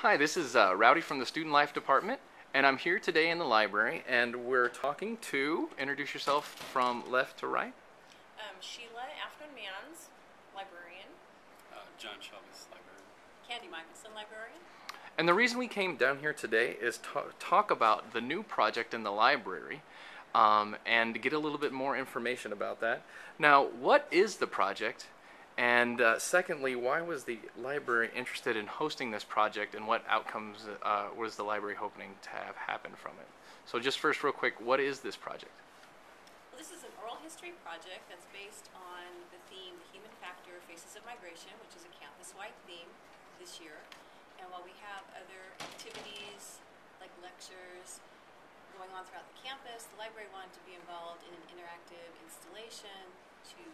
Hi, this is Rowdy from the Student Life Department, and I'm here today in the library, and we're talking to, introduce yourself from left to right. Shelia, Afnan-Manns, librarian. John Chavez, librarian. Kandice, Mickelsen, librarian. And the reason we came down here today is to talk about the new project in the library and to get a little bit more information about that. Now, what is the project? And secondly, why was the library interested in hosting this project, and what outcomes was the library hoping to have happen from it? So just first, real quick, what is this project? Well, this is an oral history project that's based on the theme, The Human Factor, Faces of Migration, which is a campus-wide theme this year. And while we have other activities like lectures going on throughout the campus, the library wanted to be involved in an interactive installation to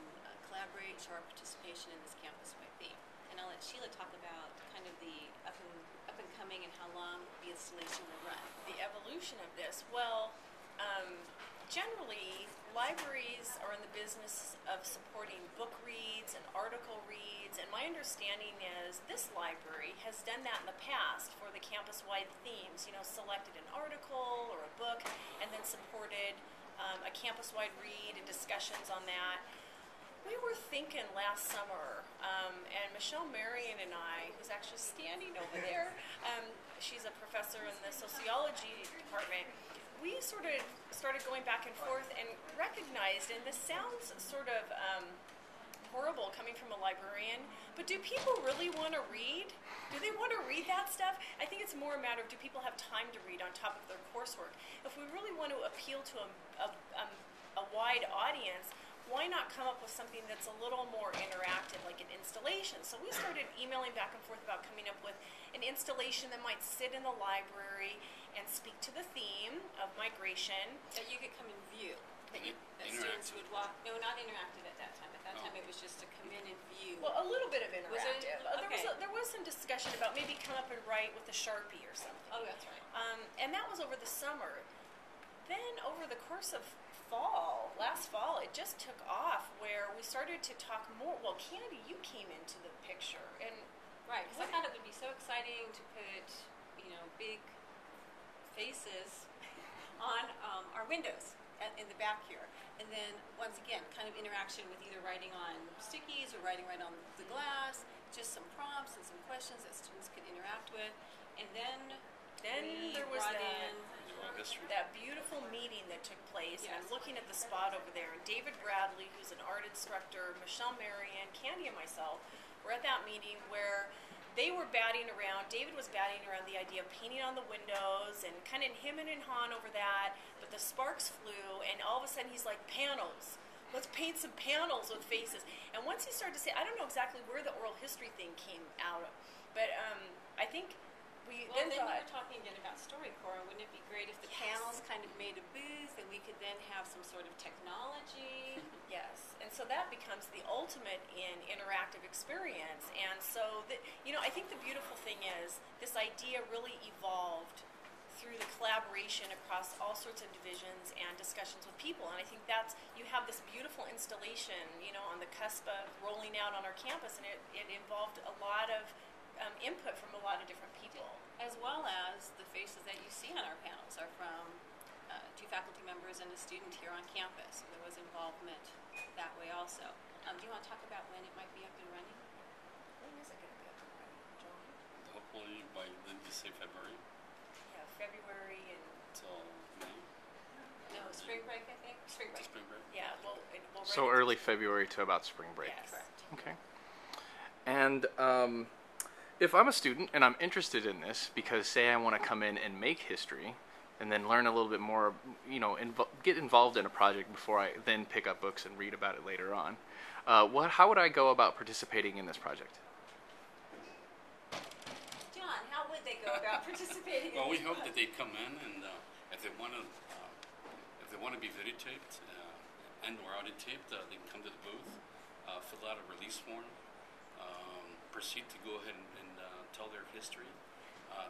collaborate, show our participation in this campus-wide theme. And I'll let Shelia talk about kind of the up and coming and how long the installation will run. The evolution of this, well, generally, libraries are in the business of supporting book reads and article reads, and my understanding is this library has done that in the past for the campus-wide themes, selected an article or a book and then supported a campus-wide read and discussions on that. We were thinking last summer, and Michelle Marion and I, who's actually standing over there, she's a professor in the sociology department, we sort of started going back and forth and recognized, and this sounds sort of horrible coming from a librarian, but do people really want to read? Do they want to read that stuff? I think it's more a matter of, do people have time to read on top of their coursework? If we really want to appeal to a wide audience, why not come up with something that's a little more interactive, like an installation? So we started emailing back and forth about coming up with an installation that might sit in the library and speak to the theme of migration. That you could come and view. That students would walk. No, not interactive at that time. At that time, it was just to come in and view. Well, a little bit of interactive. Okay. There was some discussion about maybe come up and write with a Sharpie or something. Oh, that's right. And that was over the summer. Then over the course of last fall, it just took off where we started to talk more. Well, Candy, you came into the picture, and right, because I thought it would be so exciting to put, big faces on our windows in the back here, and then once again, kind of interaction with either writing on stickies or writing right on the glass, just some prompts and some questions that students could interact with, and then there was that History. beautiful meeting that took place. Yes. And I'm looking at the spot over there. And David Bradley, who's an art instructor, Michelle Marion, Candy, and myself were at that meeting where they were batting around. David was batting around the idea of painting on the windows and kind of him and Han over that. But the sparks flew, and all of a sudden he's like, panels. Let's paint some panels with faces. And once he started to say, I don't know exactly where the oral history thing came out of, but I think we then thought, you were talking again about StoryCorps, and wouldn't it be great if the panels kind of made a booth and we could then have some sort of technology? yes, and so that becomes the ultimate in interactive experience. And so, I think the beautiful thing is this idea really evolved through the collaboration across all sorts of divisions and discussions with people. And I think you have this beautiful installation, on the cusp of rolling out on our campus, and it involved a lot of input from a lot of different people. As well as the faces that you see on our panels are from 2 faculty members and a student here on campus. So there was involvement that way also. Do you want to talk about when it might be up and running? When is it going to be up and running, John? Hopefully by, did you say February? Yeah, February and... Till May? No, spring break, I think. Spring break. Spring break? Yeah, we'll So early February to about spring break. Yes. Correct. Okay. And if I'm a student and I'm interested in this, because say I want to come in and make history and then learn a little bit more, get involved in a project before I then pick up books and read about it later on, how would I go about participating in this project? John, how would they go about participating Well, in we this hope project? that they come in, and if they want to be videotaped and/or audiotaped, they can come to the booth, fill out a release form, proceed to go ahead and tell their history.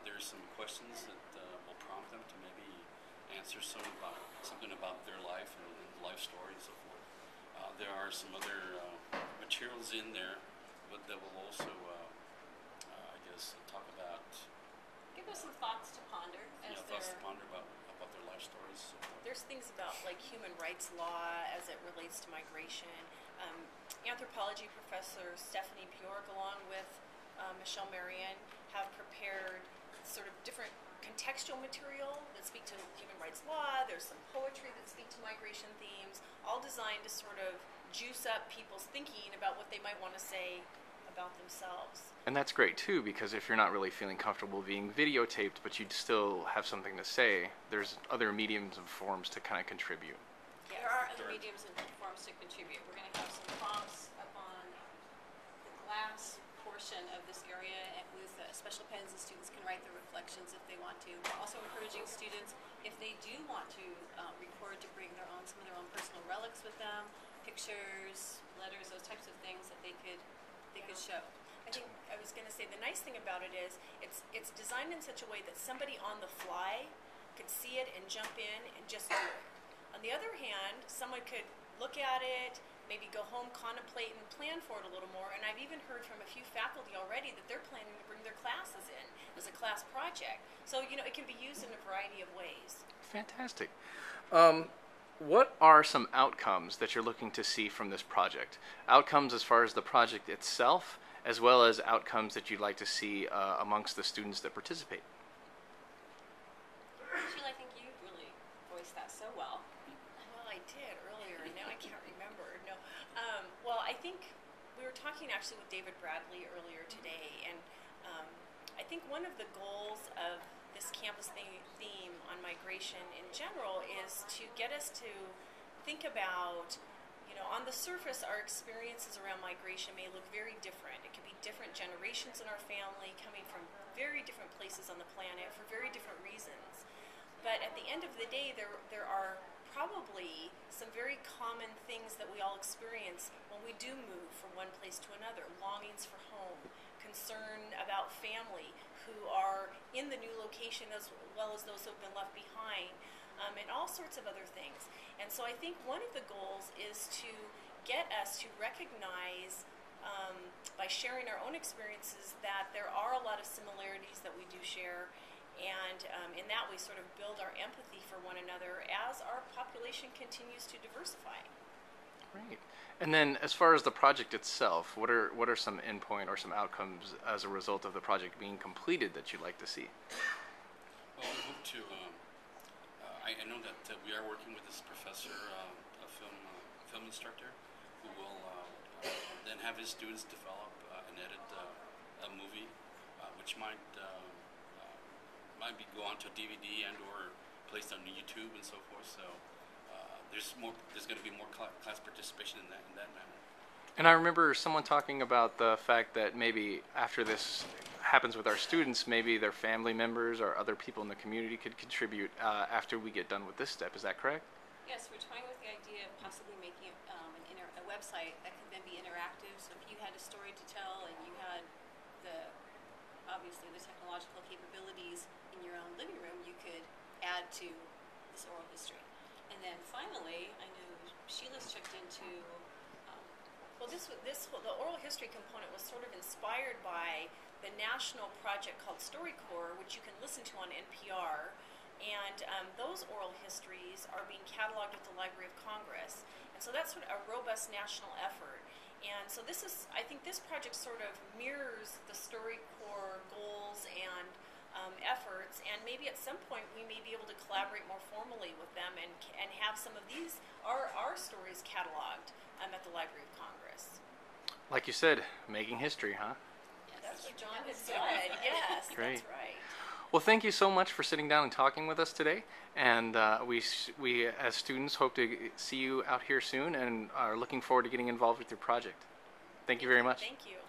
There's some questions that will prompt them to maybe answer something about their life and life story and so forth. There are some other materials in there, but that will also, I guess, talk about some thoughts to ponder as thoughts to they're ponder about their life stories. There's things about like human rights law as it relates to migration. Anthropology professor Stephanie Bjork, along with Michelle Marion, have prepared sort of different contextual material that speak to human rights law. There's some poetry that speak to migration themes, all designed to sort of juice up people's thinking about what they might want to say about themselves. And that's great too, because if you're not really feeling comfortable being videotaped, but you still have something to say, there's other mediums and forms to kind of contribute. There are other mediums and forms to contribute. We're going to have some prompts up on the glass portion of this area with special pens, and students can write their reflections if they want to. We're also encouraging students, if they do want to record, to bring some of their own personal relics with them, pictures, letters, those types of things that they could show. I think I was going to say the nice thing about it is it's designed in such a way that somebody on the fly could see it and jump in and just do it. On the other hand, someone could look at it, maybe go home, contemplate, and plan for it a little more. And I've even heard from a few faculty already that they're planning to bring their classes in as a class project. So, it can be used in a variety of ways. Fantastic. What are some outcomes that you're looking to see from this project? Outcomes as far as the project itself, as well as outcomes that you'd like to see amongst the students that participate. Sheila, I think you really voiced that so well. Well, I did earlier, and now I can't remember. No. Well, I think we were talking actually with David Bradley earlier today, and I think one of the goals of this campus theme on migration in general is to get us to think about, on the surface, our experiences around migration may look very different. It could be different generations in our family coming from very different places on the planet for very different reasons. But at the end of the day, there are probably some very common things that we all experience when we do move from one place to another. Longings for home, concern about family who are in the new location as well as those who have been left behind, and all sorts of other things. And so I think one of the goals is to get us to recognize, by sharing our own experiences, that there are a lot of similarities that we do share, and in that way sort of build our empathy for one another as our population continues to diversify. Great. And then as far as the project itself, what are some endpoint or some outcomes as a result of the project being completed that you'd like to see? Well, we hope to, I know that we are working with this professor, a film instructor, who will then have his students develop and edit a movie, which might go onto a DVD and or placed on YouTube and so forth. So there's going to be more class participation in that manner. And I remember someone talking about the fact that maybe after this happens with our students, maybe their family members or other people in the community could contribute after we get done with this step. Is that correct? Yes, we're toying with the idea of possibly making a website that could then be interactive. So if you had a story to tell and you had obviously the technological capabilities in your own living room, you could add to this oral history. And then finally, I know Sheila's checked into. Well, the oral history component was sort of inspired by the national project called StoryCorps, which you can listen to on NPR. And those oral histories are being cataloged with the Library of Congress. And so that's sort of a robust national effort. And so I think this project sort of mirrors the StoryCorps goals and efforts, and maybe at some point we may be able to collaborate more formally with them and have some of our stories cataloged at the Library of Congress. Like you said, making history, huh? Yes, that's what John has said. Yes, Great. That's right. Well, thank you so much for sitting down and talking with us today. And we as students hope to see you out here soon and are looking forward to getting involved with your project. Thank you very much. Thank you.